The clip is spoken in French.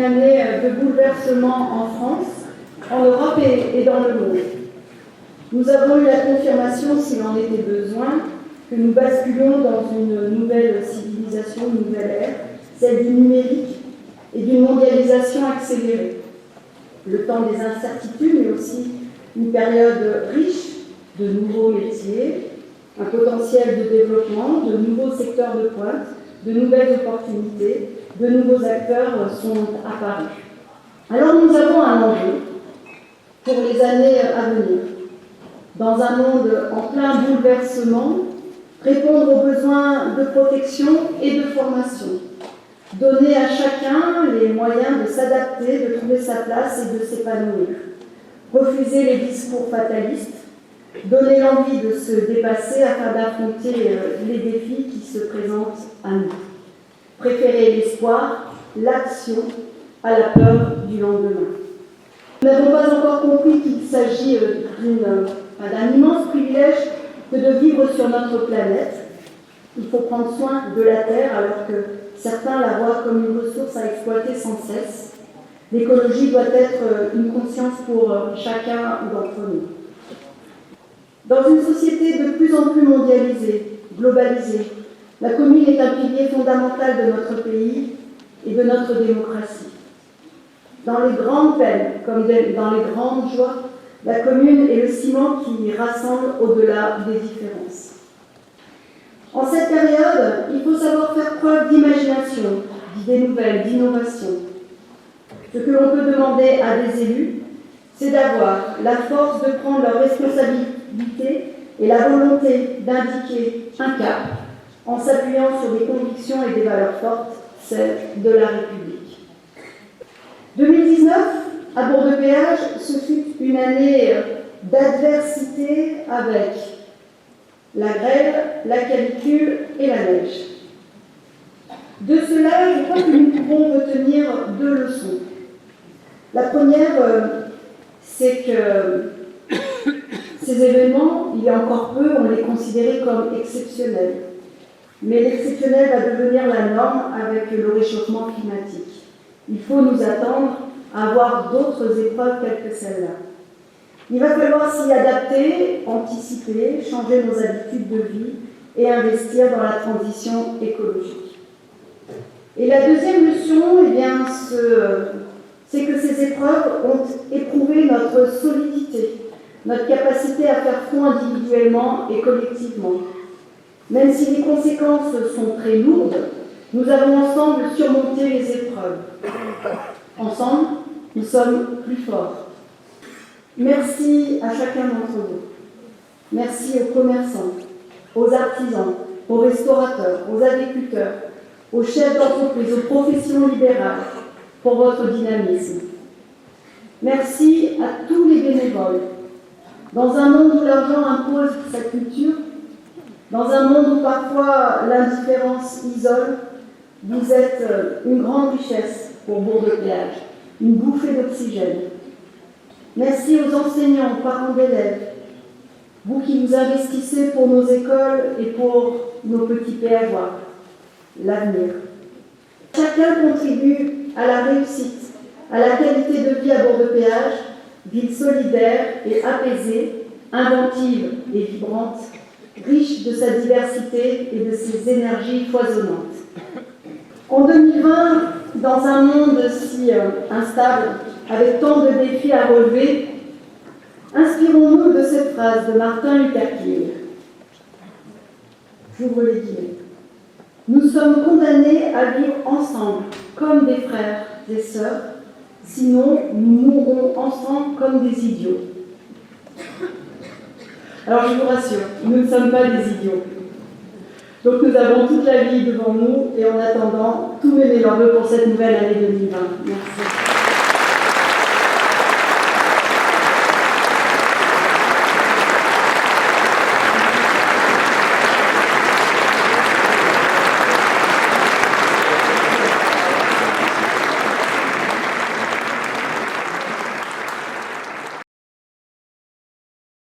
année de bouleversement en France, en Europe et dans le monde. Nous avons eu la confirmation, s'il en était besoin, que nous basculions dans une nouvelle civilisation, une nouvelle ère, celle du numérique et d'une mondialisation accélérée. Le temps des incertitudes, mais aussi une période riche de nouveaux métiers, un potentiel de développement, de nouveaux secteurs de pointe, de nouvelles opportunités, de nouveaux acteurs sont apparus. Alors nous avons un enjeu pour les années à venir. Dans un monde en plein bouleversement, répondre aux besoins de protection et de formation, donner à chacun les moyens de s'adapter, de trouver sa place et de s'épanouir, refuser les discours fatalistes, donner l'envie de se dépasser afin d'affronter les défis qui se présentent à nous, préférer l'espoir, l'action à la peur du lendemain. Nous n'avons pas encore compris qu'il s'agit d'un immense privilège que de vivre sur notre planète. Il faut prendre soin de la Terre alors que certains la voient comme une ressource à exploiter sans cesse. L'écologie doit être une conscience pour chacun d'entre nous. Dans une société de plus en plus mondialisée, globalisée, la commune est un pilier fondamental de notre pays et de notre démocratie. Dans les grandes peines comme dans les grandes joies, la commune est le ciment qui rassemble au-delà des différences. En cette période, il faut savoir faire preuve d'imagination, d'idées nouvelles, d'innovation. Ce que l'on peut demander à des élus, c'est d'avoir la force de prendre leurs responsabilités et la volonté d'indiquer un cap en s'appuyant sur des convictions et des valeurs fortes, celles de la République. 2019, à Bourg-de-Péage, ce fut une année d'adversité avec la grêle, la canicule et la neige. De cela, je crois que nous pouvons retenir deux leçons. La première, c'est que ces événements, il y a encore peu, on les considérait comme exceptionnels. Mais l'exceptionnel va devenir la norme avec le réchauffement climatique. Il faut nous attendre à avoir d'autres épreuves telles que celle-là. Il va falloir s'y adapter, anticiper, changer nos habitudes de vie et investir dans la transition écologique. Et la deuxième leçon, c'est que ces épreuves ont éprouvé notre solidité, notre capacité à faire front individuellement et collectivement. Même si les conséquences sont très lourdes, nous avons ensemble surmonté les épreuves. Ensemble, nous sommes plus forts. Merci à chacun d'entre vous. Merci aux commerçants, aux artisans, aux restaurateurs, aux agriculteurs, aux chefs d'entreprise, aux professions libérales pour votre dynamisme. Merci à tous les bénévoles. Dans un monde où l'argent impose sa culture, dans un monde où parfois l'indifférence isole, vous êtes une grande richesse pour Bourg-de-Péage, une bouffée d'oxygène. Merci aux enseignants, aux parents d'élèves, vous qui nous investissez pour nos écoles et pour nos petits péageois, l'avenir. Chacun contribue à la réussite, à la qualité de vie à Bourg-de-Péage, ville solidaire et apaisée, inventive et vibrante, riche de sa diversité et de ses énergies foisonnantes. En 2020, dans un monde si instable, avec tant de défis à relever, inspirons-nous de cette phrase de Martin Luther King. J'ouvre les guillemets. Nous sommes condamnés à vivre ensemble comme des frères et sœurs, sinon nous mourrons ensemble comme des idiots. Alors je vous rassure, nous ne sommes pas des idiots. Donc nous avons toute la vie devant nous et en attendant, tous mes meilleurs vœux pour cette nouvelle année 2020. Merci.